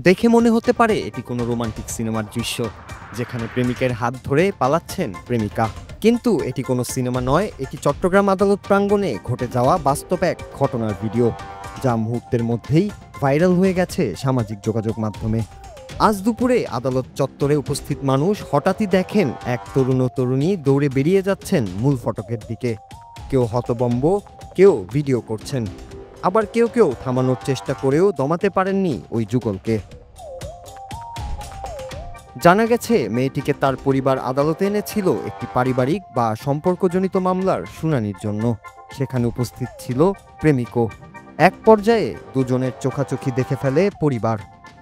দেখে মনে হতে পারে এটি কোনো রোমান্টিক সিনেমার দৃশ্য, যেখানে প্রেমিকের হাত ধরে পালাচ্ছেন প্রেমিকা। কিন্তু এটি কোনো সিনেমা নয়, এটি চট্টগ্রাম আদালত প্রাঙ্গণে ঘটে যাওয়া বাস্তব এক ঘটনার ভিডিও, যা মুহূর্তের মধ্যেই ভাইরাল হয়ে গেছে সামাজিক যোগাযোগ মাধ্যমে। আজ দুপুরে আদালত চত্বরে উপস্থিত মানুষ হঠাৎই দেখেন এক তরুণ ও তরুণী দৌড়ে বেরিয়ে যাচ্ছেন মূল ফটকের দিকে। কেউ হতবম্ব, কেউ ভিডিও করছেন, আবার কেউ কেউ থামানোর চেষ্টা করেও দমাতে পারেননি ওই যুগলকে। জানা গেছে মেয়েটিকে তার পরিবার আদালতে এনেছিল একটি পারিবারিক বা সম্পর্কজনিত মামলার শুনানির জন্য। সেখানে উপস্থিত ছিল প্রেমিকও। এক পর্যায়ে দুজনের চোখাচোখি দেখে ফেলে পরিবার।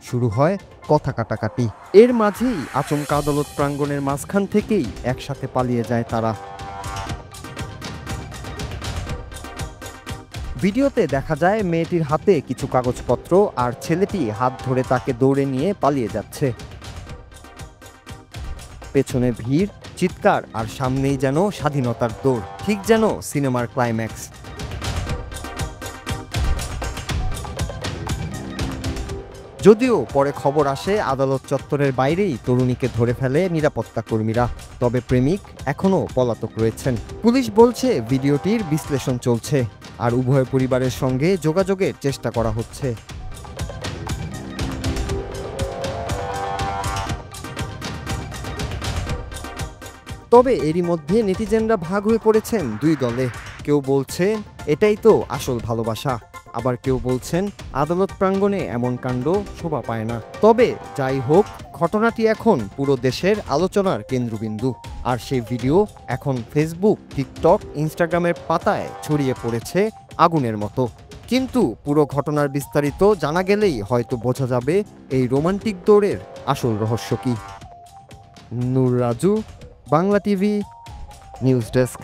শুরু হয় কথা কাটাকাটি। এর মাঝেই আচমকা আদালত প্রাঙ্গণের মাঝখান থেকেই একসাথে পালিয়ে যায় তারা। ভিডিওতে দেখা যায় মেয়েটির হাতে কিছু কাগজপত্র আর ছেলেটি হাত ধরে তাকে দৌড়ে নিয়ে পালিয়ে যাচ্ছে। পেছনে ভিড়, চিৎকার আর সামনেই যেন স্বাধীনতার দৌড়, ঠিক যেন সিনেমার ক্লাইম্যাক্স। যদিও পরে খবর আসে আদালত চত্বরের বাইরেই তরুণীকে ধরে ফেলে নিরাপত্তা কর্মীরা, তবে প্রেমিক এখনও পলাতক রয়েছেন। পুলিশ বলছে ভিডিওটির বিশ্লেষণ চলছে আর উভয় পরিবারের সঙ্গে যোগাযোগের চেষ্টা করা হচ্ছে। তবে এরই মধ্যে নেটিজেনরা ভাগ হয়ে পড়েছেন দুই দলে। কেউ বলছে এটাই তো আসল ভালোবাসা, আবার কেউ বলছেন আদালত প্রাঙ্গণে এমন কাণ্ড শোভা পায় না। তবে যাই হোক, ঘটনাটি এখন পুরো দেশের আলোচনার কেন্দ্রবিন্দু। আর সেই ভিডিও এখন ফেসবুক, টিকটক, ইনস্টাগ্রামের পাতায় ছড়িয়ে পড়েছে আগুনের মতো। কিন্তু পুরো ঘটনার বিস্তারিত জানা গেলেই হয়তো বোঝা যাবে এই রোমান্টিক দৌড়ের আসল রহস্য কী। Noor Raju, Bangla TV, news desk.